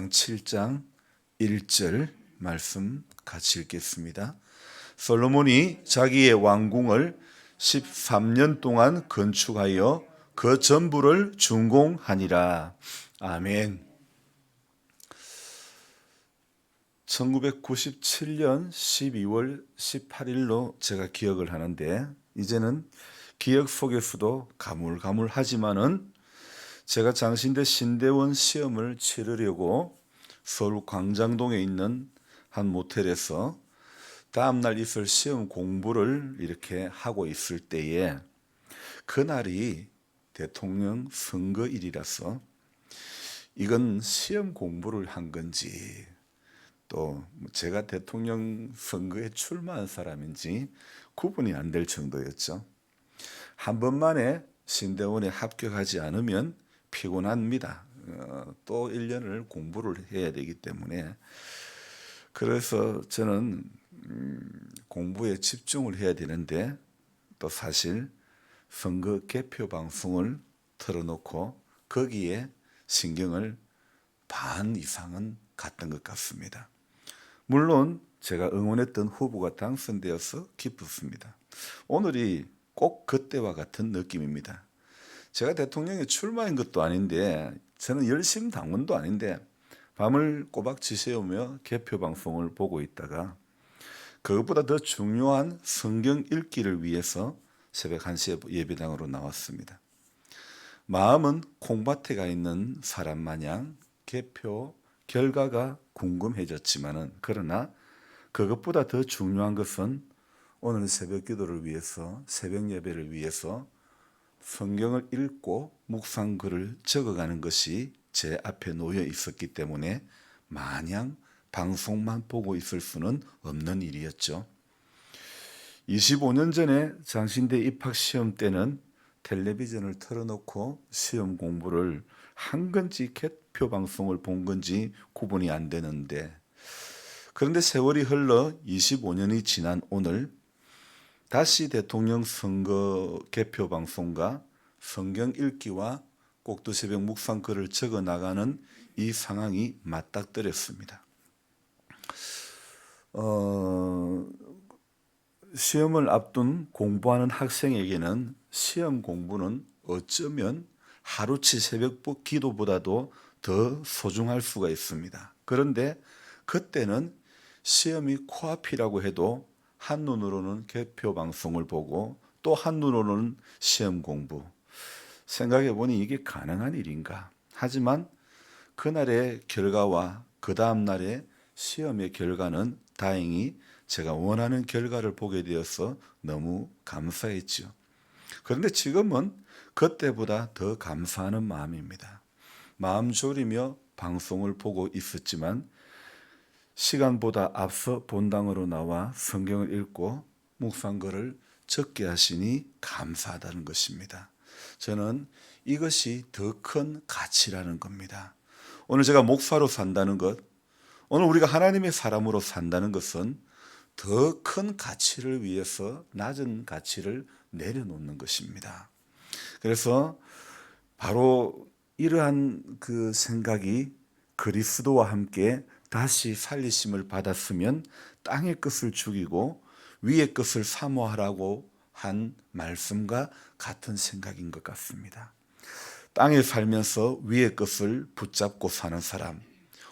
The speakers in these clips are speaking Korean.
사무엘상 7장 1절 말씀 같이 읽겠습니다. 솔로몬이 자기의 왕궁을 13년 동안 건축하여 그 전부를 준공하니라. 아멘. 1997년 12월 18일로 제가 기억을 하는데, 이제는 기억 속에서도 가물가물하지만은 제가 장신대 신대원 시험을 치르려고 서울 광장동에 있는 한 모텔에서 다음날 있을 시험 공부를 이렇게 하고 있을 때에, 그날이 대통령 선거일이라서 이건 시험 공부를 한 건지 또 제가 대통령 선거에 출마한 사람인지 구분이 안 될 정도였죠. 한 번만에 신대원에 합격하지 않으면 피곤합니다. 또 1년을 공부를 해야 되기 때문에. 그래서 저는 공부에 집중을 해야 되는데, 또 사실 선거 개표 방송을 틀어놓고 거기에 신경을 반 이상은 갔던 것 같습니다. 물론 제가 응원했던 후보가 당선되어서 기뻤습니다. 오늘이 꼭 그때와 같은 느낌입니다. 제가 대통령에 출마한 것도 아닌데, 저는 열심 당원도 아닌데 밤을 꼬박 지새우며 개표 방송을 보고 있다가 그것보다 더 중요한 성경 읽기를 위해서 새벽 1시에 예배당으로 나왔습니다. 마음은 콩밭에 가 있는 사람 마냥 개표 결과가 궁금해졌지만은, 그러나 그것보다 더 중요한 것은 오늘 새벽 기도를 위해서, 새벽 예배를 위해서 성경을 읽고 묵상글을 적어가는 것이 제 앞에 놓여 있었기 때문에 마냥 방송만 보고 있을 수는 없는 일이었죠. 25년 전에 장신대 입학시험 때는 텔레비전을 틀어놓고 시험 공부를 한 건지 개표 방송을 본 건지 구분이 안 되는데, 그런데 세월이 흘러 25년이 지난 오늘 다시 대통령 선거 개표 방송과 성경 읽기와 꼭두 새벽 묵상 글을 적어 나가는 이 상황이 맞닥뜨렸습니다. 시험을 앞둔 공부하는 학생에게는 시험 공부는 어쩌면 하루치 새벽 기도보다도 더 소중할 수가 있습니다. 그런데 그때는 시험이 코앞이라고 해도 한눈으로는 개표 방송을 보고 또 한눈으로는 시험 공부. 생각해 보니 이게 가능한 일인가? 하지만 그날의 결과와 그 다음 날의 시험의 결과는 다행히 제가 원하는 결과를 보게 되어서 너무 감사했죠. 그런데 지금은 그때보다 더 감사하는 마음입니다. 마음 졸이며 방송을 보고 있었지만 시간보다 앞서 본당으로 나와 성경을 읽고 묵상글을 적게 하시니 감사하다는 것입니다. 저는 이것이 더 큰 가치라는 겁니다. 오늘 제가 목사로 산다는 것, 오늘 우리가 하나님의 사람으로 산다는 것은 더 큰 가치를 위해서 낮은 가치를 내려놓는 것입니다. 그래서 바로 이러한 그 생각이 그리스도와 함께 다시 살리심을 받았으면 땅의 것을 죽이고 위의 것을 사모하라고 한 말씀과 같은 생각인 것 같습니다. 땅에 살면서 위의 것을 붙잡고 사는 사람,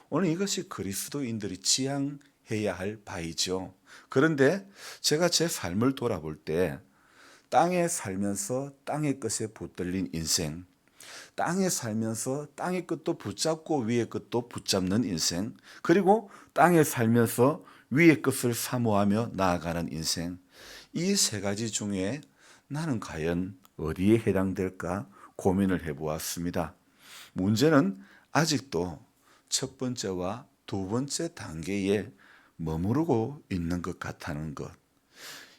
오늘 이것이 그리스도인들이 지향해야 할 바이죠. 그런데 제가 제 삶을 돌아볼 때 땅에 살면서 땅의 것에 붙들린 인생, 땅에 살면서 땅의 것도 붙잡고 위의 것도 붙잡는 인생, 그리고 땅에 살면서 위의 것을 사모하며 나아가는 인생, 이 세 가지 중에 나는 과연 어디에 해당될까 고민을 해보았습니다. 문제는 아직도 첫 번째와 두 번째 단계에 머무르고 있는 것 같다는 것.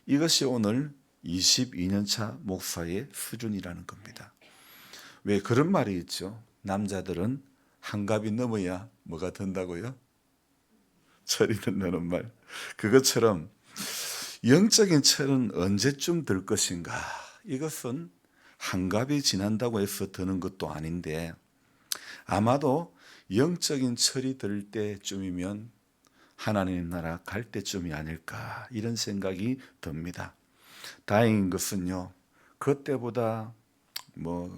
이것이 오늘 22년차 목사의 수준이라는 겁니다. 왜 그런 말이 있죠? 남자들은 한갑이 넘어야 뭐가 된다고요? 철이 든다는 말. 그것처럼 영적인 철은 언제쯤 들 것인가? 이것은 한갑이 지난다고 해서 드는 것도 아닌데, 아마도 영적인 철이 들 때쯤이면 하나님 나라 갈 때쯤이 아닐까 이런 생각이 듭니다. 다행인 것은요, 그때보다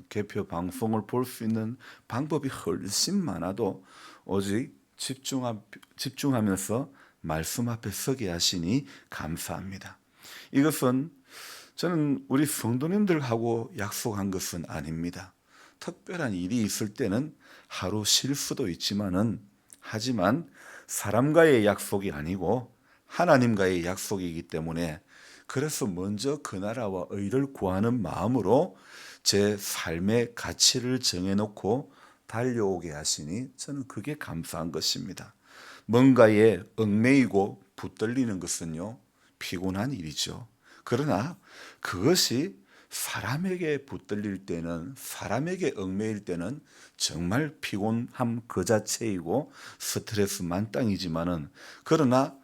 개표 방송을 볼 수 있는 방법이 훨씬 많아도 오직 집중하면서 말씀 앞에 서게 하시니 감사합니다. 이것은 저는 우리 성도님들하고 약속한 것은 아닙니다. 특별한 일이 있을 때는 하루 쉴 수도 있지만은, 하지만 사람과의 약속이 아니고 하나님과의 약속이기 때문에, 그래서 먼저 그 나라와 의를 구하는 마음으로 제 삶의 가치를 정해놓고 달려오게 하시니 저는 그게 감사한 것입니다. 뭔가에 얽매이고 붙들리는 것은요, 피곤한 일이죠. 그러나 그것이 사람에게 붙들릴 때는, 사람에게 얽매일 때는 정말 피곤함 그 자체이고 스트레스 만땅이지만은, 그러나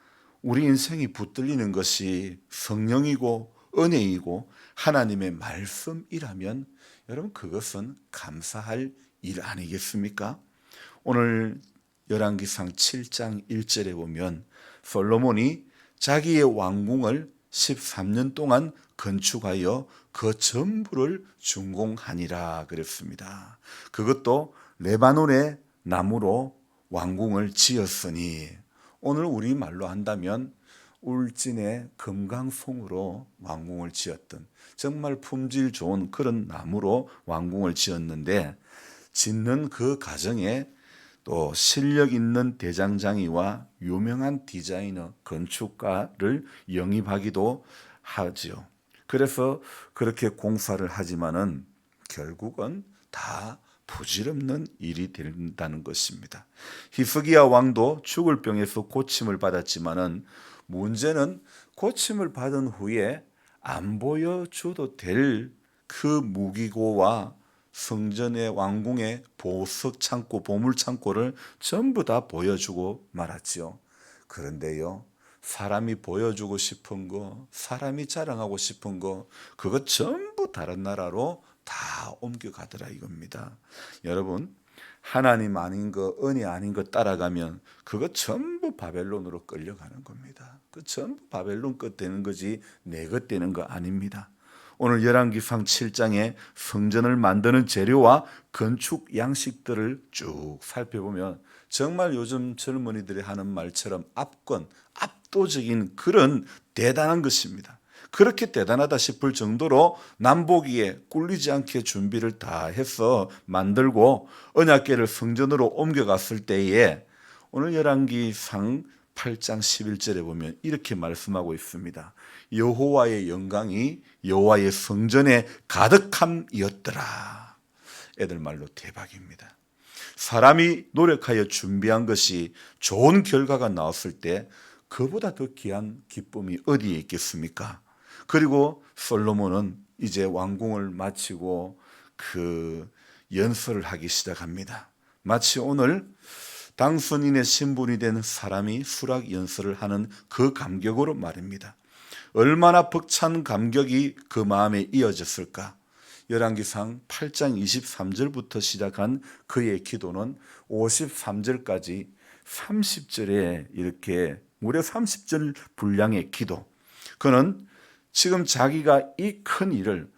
우리 인생이 붙들리는 것이 성령이고 은혜이고 하나님의 말씀이라면 여러분, 그것은 감사할 일 아니겠습니까? 오늘 열왕기상 7장 1절에 보면 솔로몬이 자기의 왕궁을 13년 동안 건축하여 그 전부를 준공하니라 그랬습니다. 그것도 레바논의 나무로 왕궁을 지었으니, 오늘 우리말로 한다면 울진의 금강송으로 왕궁을 지었던, 정말 품질 좋은 그런 나무로 왕궁을 지었는데, 짓는 그 과정에 또 실력 있는 대장장이와 유명한 디자이너, 건축가를 영입하기도 하지요. 그래서 그렇게 공사를 하지만은 결국은 다 부질없는 일이 된다는 것입니다. 히스기야 왕도 죽을 병에서 고침을 받았지만은, 문제는 고침을 받은 후에 안 보여줘도 될 그 무기고와 성전의 왕궁의 보석 창고, 보물 창고를 전부 다 보여주고 말았지요. 그런데요, 사람이 보여주고 싶은 거, 사람이 자랑하고 싶은 거, 그거 전부 다른 나라로 다 옮겨가더라 이겁니다. 여러분, 하나님 아닌 거, 은혜 아닌 거 따라가면 그거 전부 바벨론으로 끌려가는 겁니다. 그 전부 바벨론 것 되는 거지 내 것 되는 거 아닙니다. 오늘 열왕기상 7장에 성전을 만드는 재료와 건축 양식들을 쭉 살펴보면 정말 요즘 젊은이들이 하는 말처럼 압도적인 그런 대단한 것입니다. 그렇게 대단하다 싶을 정도로 남보기에 꿀리지 않게 준비를 다 해서 만들고 언약궤를 성전으로 옮겨갔을 때에, 오늘 열왕기상 8장 11절에 보면 이렇게 말씀하고 있습니다. 여호와의 영광이 여호와의 성전에 가득함이었더라. 애들 말로 대박입니다. 사람이 노력하여 준비한 것이 좋은 결과가 나왔을 때 그보다 더 귀한 기쁨이 어디에 있겠습니까? 그리고 솔로몬은 이제 왕궁을 마치고 그 연설을 하기 시작합니다. 마치 오늘 당선인의 신분이 된 사람이 수락 연설을 하는 그 감격으로 말입니다. 얼마나 벅찬 감격이 그 마음에 이어졌을까? 열왕기상 8장 23절부터 시작한 그의 기도는 53절까지 30절에 이렇게 무려 30절 분량의 기도. 그는 지금 자기가 이 큰 일을,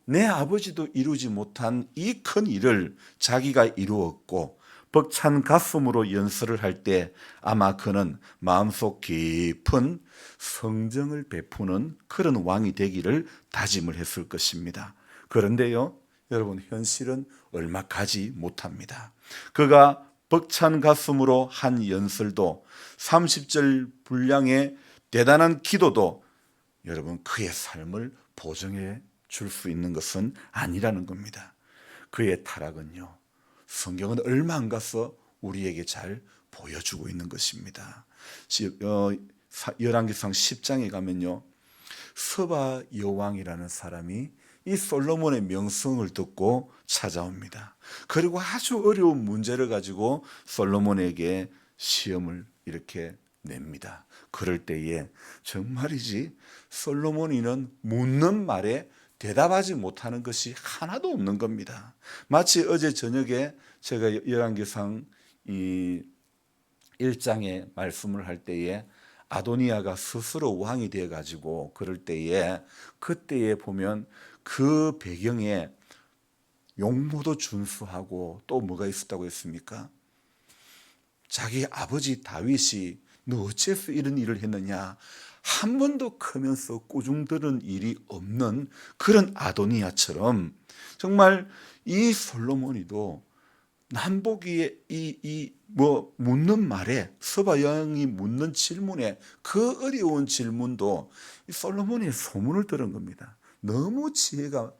내 아버지도 이루지 못한 이 큰 일을 자기가 이루었고, 벅찬 가슴으로 연설을 할 때 아마 그는 마음속 깊은 성정을 베푸는 그런 왕이 되기를 다짐을 했을 것입니다. 그런데요, 여러분, 현실은 얼마 가지 못합니다. 그가 벅찬 가슴으로 한 연설도, 30절 분량의 대단한 기도도 여러분, 그의 삶을 보정해 줄 수 있는 것은 아니라는 겁니다. 그의 타락은요, 성경은 얼마 안 가서 우리에게 잘 보여주고 있는 것입니다. 열왕기상 10장에 가면요, 스바 여왕이라는 사람이 이 솔로몬의 명성을 듣고 찾아옵니다. 그리고 아주 어려운 문제를 가지고 솔로몬에게 시험을 이렇게 냅니다. 그럴 때에 정말이지 솔로몬이는 묻는 말에 대답하지 못하는 것이 하나도 없는 겁니다. 마치 어제 저녁에 제가 열왕기상 이 1장에 말씀을 할 때에 아도니아가 스스로 왕이 되어 가지고 그럴 때에 그때에 보면 그 배경에 용모도 준수하고 또 뭐가 있었다고 했습니까? 자기 아버지 다윗이 너 어째서 이런 일을 했느냐, 한 번도 크면서 꾸중들은 일이 없는 그런 아도니아처럼 정말 이 솔로몬이도 남보기에 뭐 묻는 말에 서바 여왕이 묻는 질문에 그 어려운 질문도 이 솔로몬이 소문을 들은 겁니다. 너무 지혜가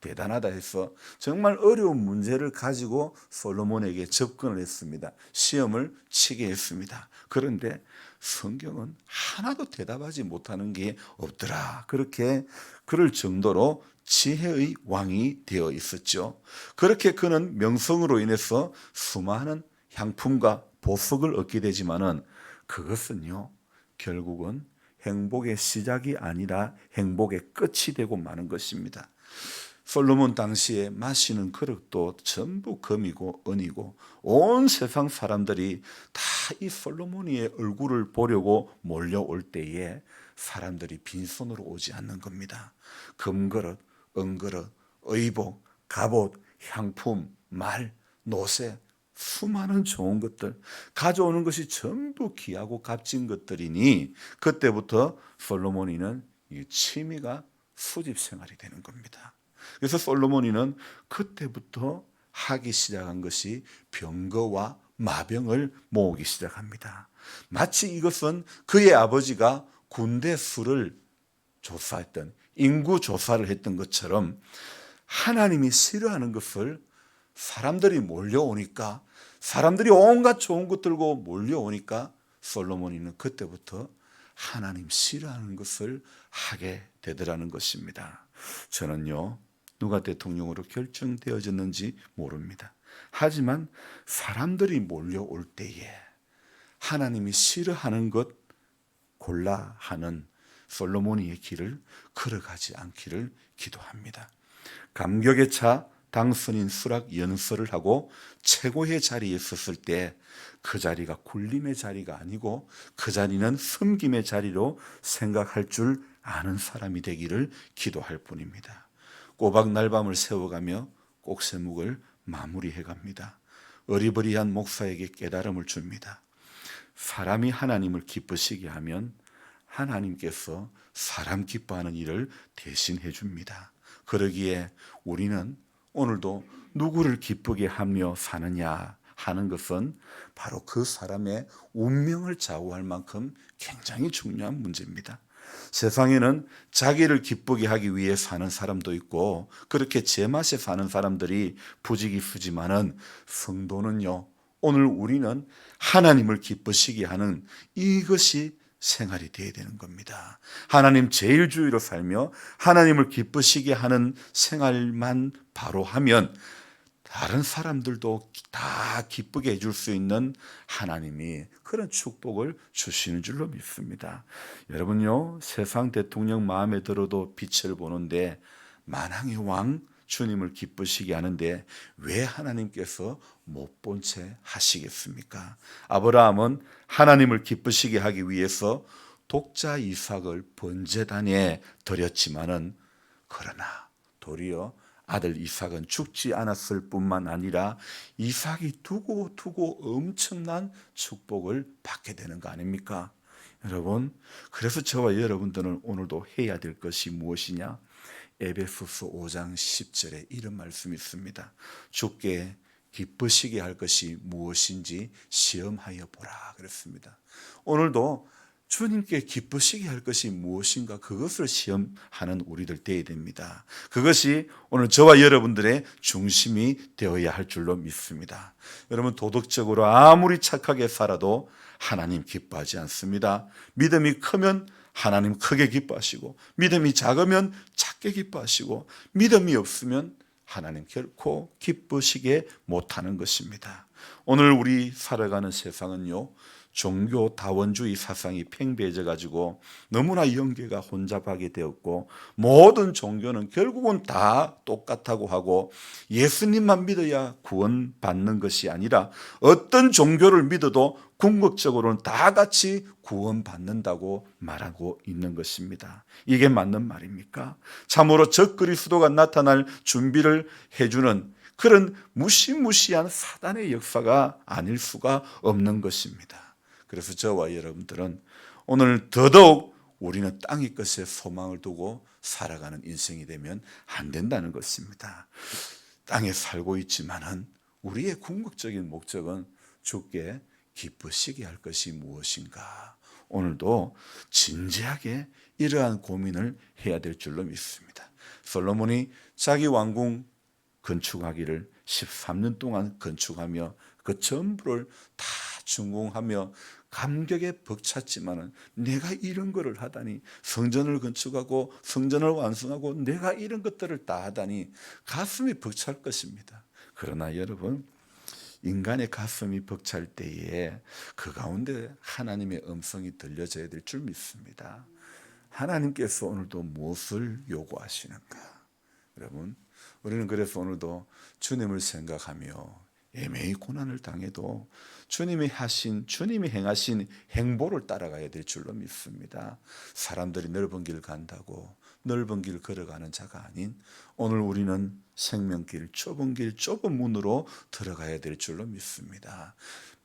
대단하다 해서 정말 어려운 문제를 가지고 솔로몬에게 접근을 했습니다. 시험을 치게 했습니다. 그런데 성경은 하나도 대답하지 못하는 게 없더라. 그렇게 그럴 정도로 지혜의 왕이 되어 있었죠. 그렇게 그는 명성으로 인해서 수많은 향품과 보석을 얻게 되지만은 그것은요, 결국은 행복의 시작이 아니라 행복의 끝이 되고 마는 것입니다. 솔로몬 당시에 마시는 그릇도 전부 금이고 은이고 온 세상 사람들이 다 이 솔로몬의 얼굴을 보려고 몰려올 때에 사람들이 빈손으로 오지 않는 겁니다. 금그릇, 은그릇, 의복, 갑옷, 향품, 말, 노새, 수많은 좋은 것들 가져오는 것이 전부 귀하고 값진 것들이니 그때부터 솔로몬이는 이 취미가 수집 생활이 되는 겁니다. 그래서 솔로몬이는 그때부터 하기 시작한 것이 병거와 마병을 모으기 시작합니다. 마치 이것은 그의 아버지가 군대 수를 조사했던, 인구 조사를 했던 것처럼 하나님이 싫어하는 것을 사람들이 몰려오니까, 사람들이 온갖 좋은 것 들고 몰려오니까 솔로몬이는 그때부터 하나님 싫어하는 것을 하게 되더라는 것입니다. 저는요, 누가 대통령으로 결정되어졌는지 모릅니다. 하지만 사람들이 몰려올 때에 하나님이 싫어하는 것 골라 하는 솔로몬의 길을 걸어가지 않기를 기도합니다. 감격에 차 당선인 수락 연설을 하고 최고의 자리에 섰을 때 그 자리가 굴림의 자리가 아니고 그 자리는 섬김의 자리로 생각할 줄 아는 사람이 되기를 기도할 뿐입니다. 꼬박 날밤을 세워가며 꼭새묵을 마무리해 갑니다. 어리버리한 목사에게 깨달음을 줍니다. 사람이 하나님을 기쁘시게 하면 하나님께서 사람 기뻐하는 일을 대신해 줍니다. 그러기에 우리는 오늘도 누구를 기쁘게 하며 사느냐 하는 것은 바로 그 사람의 운명을 좌우할 만큼 굉장히 중요한 문제입니다. 세상에는 자기를 기쁘게 하기 위해 사는 사람도 있고 그렇게 제맛에 사는 사람들이 부지기수지만은 성도는요, 오늘 우리는 하나님을 기쁘시게 하는 이것이 생활이 되어야 되는 겁니다. 하나님 제일 주의로 살며 하나님을 기쁘시게 하는 생활만 바로 하면 다른 사람들도 다 기쁘게 해줄 수 있는 하나님이 그런 축복을 주시는 줄로 믿습니다. 여러분요, 세상 대통령 마음에 들어도 빛을 보는데 만왕의 왕 주님을 기쁘시게 하는데 왜 하나님께서 못 본 채 하시겠습니까? 아브라함은 하나님을 기쁘시게 하기 위해서 독자 이삭을 번제단에 드렸지만은 그러나 도리어 아들 이삭은 죽지 않았을 뿐만 아니라 이삭이 두고 엄청난 축복을 받게 되는 거 아닙니까? 여러분, 그래서 저와 여러분들은 오늘도 해야 될 것이 무엇이냐? 에베소서 5장 10절에 이런 말씀이 있습니다. 주께 기쁘시게 할 것이 무엇인지 시험하여 보라 그랬습니다. 오늘도 주님께 기쁘시게 할 것이 무엇인가 그것을 시험하는 우리들 되어야 됩니다. 그것이 오늘 저와 여러분들의 중심이 되어야 할 줄로 믿습니다. 여러분, 도덕적으로 아무리 착하게 살아도 하나님 기뻐하지 않습니다. 믿음이 크면 하나님 크게 기뻐하시고 믿음이 작으면 작게 기뻐하시고 믿음이 없으면 하나님 결코 기쁘시게 못하는 것입니다. 오늘 우리 살아가는 세상은요, 종교 다원주의 사상이 팽배해져 가지고 너무나 영계가 혼잡하게 되었고, 모든 종교는 결국은 다 똑같다고 하고, 예수님만 믿어야 구원받는 것이 아니라 어떤 종교를 믿어도 궁극적으로는 다 같이 구원받는다고 말하고 있는 것입니다. 이게 맞는 말입니까? 참으로 적그리스도가 나타날 준비를 해주는 그런 무시무시한 사단의 역사가 아닐 수가 없는 것입니다. 그래서 저와 여러분들은 오늘 더더욱 우리는 땅의 것에 소망을 두고 살아가는 인생이 되면 안 된다는 것입니다. 땅에 살고 있지만은 우리의 궁극적인 목적은 주께 기쁘시게 할 것이 무엇인가? 오늘도 진지하게 이러한 고민을 해야 될 줄로 믿습니다. 솔로몬이 자기 왕궁 건축하기를 13년 동안 건축하며 그 전부를 다 준공하며 감격에 벅찼지만은 내가 이런 거를 하다니, 성전을 건축하고 성전을 완성하고 내가 이런 것들을 다 하다니 가슴이 벅찰 것입니다. 그러나 여러분, 인간의 가슴이 벅찰 때에 그 가운데 하나님의 음성이 들려져야 될 줄 믿습니다. 하나님께서 오늘도 무엇을 요구하시는가? 여러분, 우리는 그래서 오늘도 주님을 생각하며 애매히 고난을 당해도 주님이 행하신 행보를 따라가야 될 줄로 믿습니다. 사람들이 넓은 길 간다고 넓은 길 걸어가는 자가 아닌, 오늘 우리는 생명길, 좁은 길, 좁은 문으로 들어가야 될 줄로 믿습니다.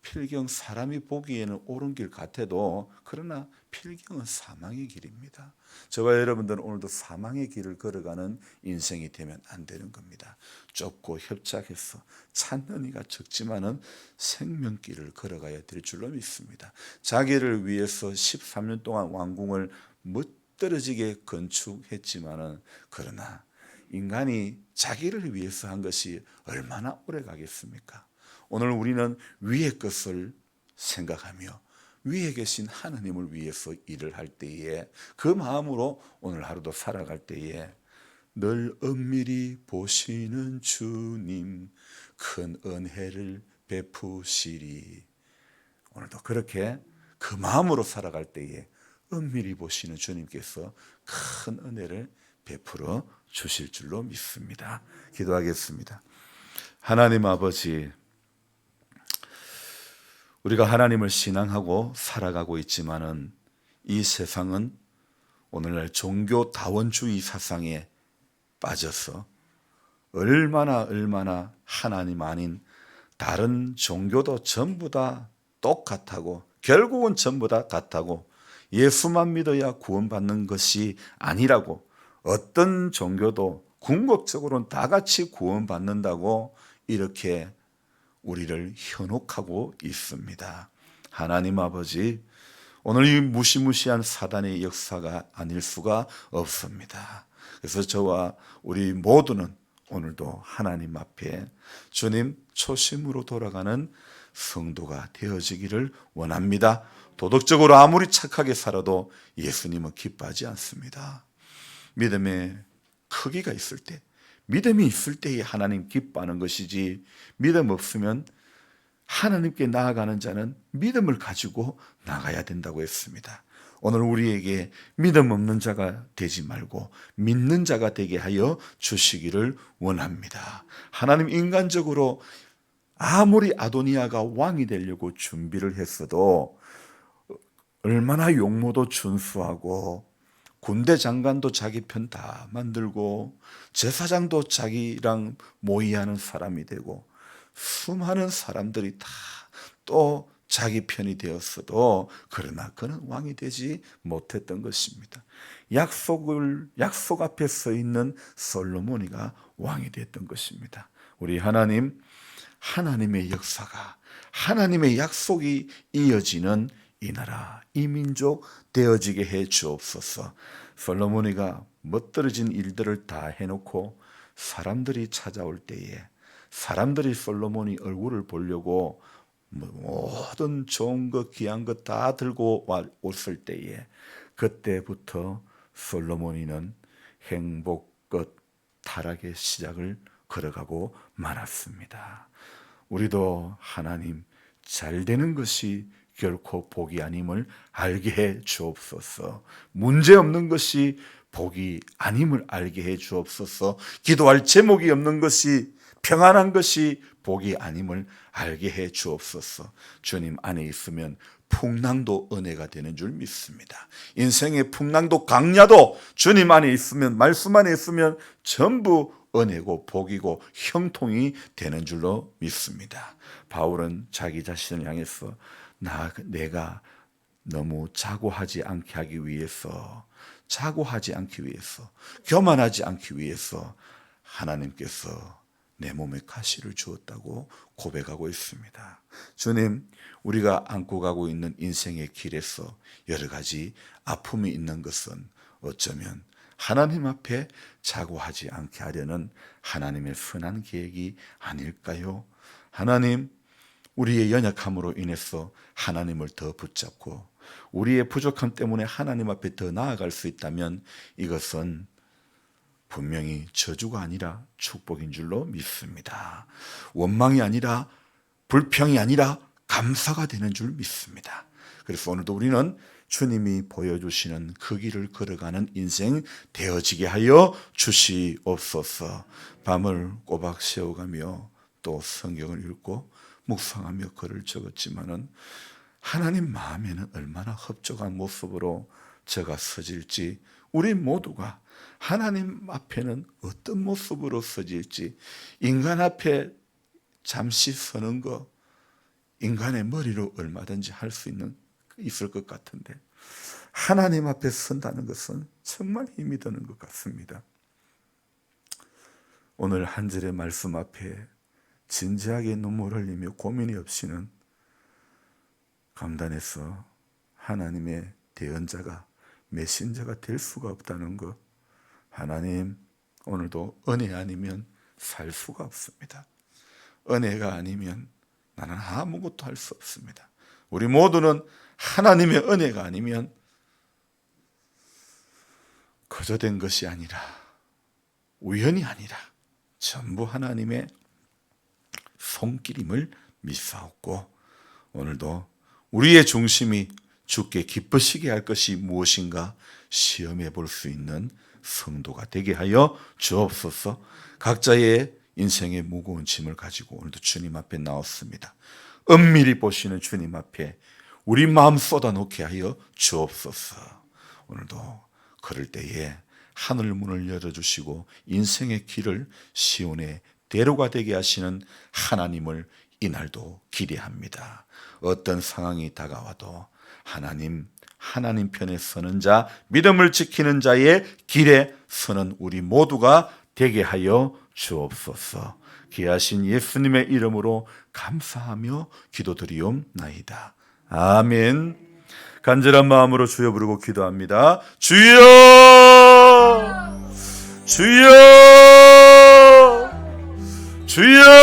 필경 사람이 보기에는 옳은 길 같아도, 그러나 필경은 사망의 길입니다. 저와 여러분들은 오늘도 사망의 길을 걸어가는 인생이 되면 안 되는 겁니다. 좁고 협착해서 찾는 이가 적지만은 생명길을 걸어가야 될 줄로 믿습니다. 자기를 위해서 13년 동안 왕궁을 멋들어지게 건축했지만은, 그러나 인간이 자기를 위해서 한 것이 얼마나 오래 가겠습니까? 오늘 우리는 위의 것을 생각하며 위에 계신 하나님을 위해서 일을 할 때에, 그 마음으로 오늘 하루도 살아갈 때에 늘 은밀히 보시는 주님 큰 은혜를 베푸시리. 오늘도 그렇게 그 마음으로 살아갈 때에 은밀히 보시는 주님께서 큰 은혜를 베풀어 주실 줄로 믿습니다. 기도하겠습니다. 하나님 아버지, 우리가 하나님을 신앙하고 살아가고 있지만은 이 세상은 오늘날 종교 다원주의 사상에 빠져서 얼마나 하나님 아닌 다른 종교도 전부 다 똑같다고, 결국은 전부 다 같다고, 예수만 믿어야 구원받는 것이 아니라고, 어떤 종교도 궁극적으로는 다 같이 구원받는다고 이렇게 우리를 현혹하고 있습니다. 하나님 아버지, 오늘 이 무시무시한 사단의 역사가 아닐 수가 없습니다. 그래서 저와 우리 모두는 오늘도 하나님 앞에 주님 초심으로 돌아가는 성도가 되어지기를 원합니다. 도덕적으로 아무리 착하게 살아도 예수님은 기뻐하지 않습니다. 믿음의 크기가 있을 때, 믿음이 있을 때에 하나님 기뻐하는 것이지, 믿음 없으면 하나님께 나아가는 자는 믿음을 가지고 나가야 된다고 했습니다. 오늘 우리에게 믿음 없는 자가 되지 말고 믿는 자가 되게 하여 주시기를 원합니다. 하나님, 인간적으로 아무리 아도니아가 왕이 되려고 준비를 했어도 얼마나 용모도 준수하고 군대 장관도 자기 편 다 만들고 제사장도 자기랑 모의하는 사람이 되고 수많은 사람들이 다 또 자기 편이 되었어도, 그러나 그는 왕이 되지 못했던 것입니다. 약속 앞에 서 있는 솔로몬이가 왕이 됐던 것입니다. 우리 하나님, 하나님의 역사가, 하나님의 약속이 이어지는 이 나라, 이 민족 되어지게 해 주옵소서. 솔로몬이가 멋들어진 일들을 다 해놓고 사람들이 찾아올 때에, 사람들이 솔로몬이 얼굴을 보려고 모든 좋은 것, 귀한 것 다 들고 왔을 때에, 그때부터 솔로몬이는 행복 끝 타락의 시작을 걸어가고 말았습니다. 우리도 하나님 잘 되는 것이 결코 복이 아님을 알게 해 주옵소서. 문제 없는 것이 복이 아님을 알게 해 주옵소서. 기도할 제목이 없는 것이, 평안한 것이 복이 아님을 알게 해 주옵소서. 주님 안에 있으면 풍랑도 은혜가 되는 줄 믿습니다. 인생의 풍랑도 강야도 주님 안에 있으면, 말씀 안에 있으면 전부 은혜고 복이고 형통이 되는 줄로 믿습니다. 바울은 자기 자신을 향해서 내가 너무 자고하지 않게 하기 위해서, 교만하지 않기 위해서 하나님께서 내 몸에 가시를 주었다고 고백하고 있습니다. 주님, 우리가 안고 가고 있는 인생의 길에서 여러 가지 아픔이 있는 것은 어쩌면 하나님 앞에 자고하지 않게 하려는 하나님의 선한 계획이 아닐까요? 하나님, 우리의 연약함으로 인해서 하나님을 더 붙잡고 우리의 부족함 때문에 하나님 앞에 더 나아갈 수 있다면 이것은 분명히 저주가 아니라 축복인 줄로 믿습니다. 원망이 아니라, 불평이 아니라 감사가 되는 줄 믿습니다. 그래서 오늘도 우리는 주님이 보여주시는 그 길을 걸어가는 인생 되어지게 하여 주시옵소서. 밤을 꼬박 새워가며 또 성경을 읽고 묵상하며 글을 적었지만은 하나님 마음에는 얼마나 흡족한 모습으로 제가 서질지, 우리 모두가 하나님 앞에는 어떤 모습으로 서질지, 인간 앞에 잠시 서는 거 인간의 머리로 얼마든지 할 수 있을 것 같은데 하나님 앞에 선다는 것은 정말 힘이 드는 것 같습니다. 오늘 한 절의 말씀 앞에 진지하게 눈물 흘리며 고민이 없이는 감단해서 하나님의 대언자가, 메신저가 될 수가 없다는 것, 하나님 오늘도 은혜 아니면 살 수가 없습니다. 은혜가 아니면 나는 아무것도 할 수 없습니다. 우리 모두는 하나님의 은혜가 아니면 거저 된 것이 아니라, 우연이 아니라 전부 하나님의 손길임을 믿사옵고, 오늘도 우리의 중심이 주께 기쁘시게 할 것이 무엇인가 시험해 볼 수 있는 성도가 되게 하여 주옵소서. 각자의 인생의 무거운 짐을 가지고 오늘도 주님 앞에 나왔습니다. 은밀히 보시는 주님 앞에 우리 마음 쏟아놓게 하여 주옵소서. 오늘도 그럴 때에 하늘 문을 열어주시고 인생의 길을 시온의 대로가 되게 하시는 하나님을 이날도 기대합니다. 어떤 상황이 다가와도 하나님 편에 서는 자, 믿음을 지키는 자의 길에 서는 우리 모두가 되게 하여 주옵소서. 귀하신 예수님의 이름으로 감사하며 기도드리옵나이다. 아멘. 간절한 마음으로 주여 부르고 기도합니다. 주여! 주여! 주여!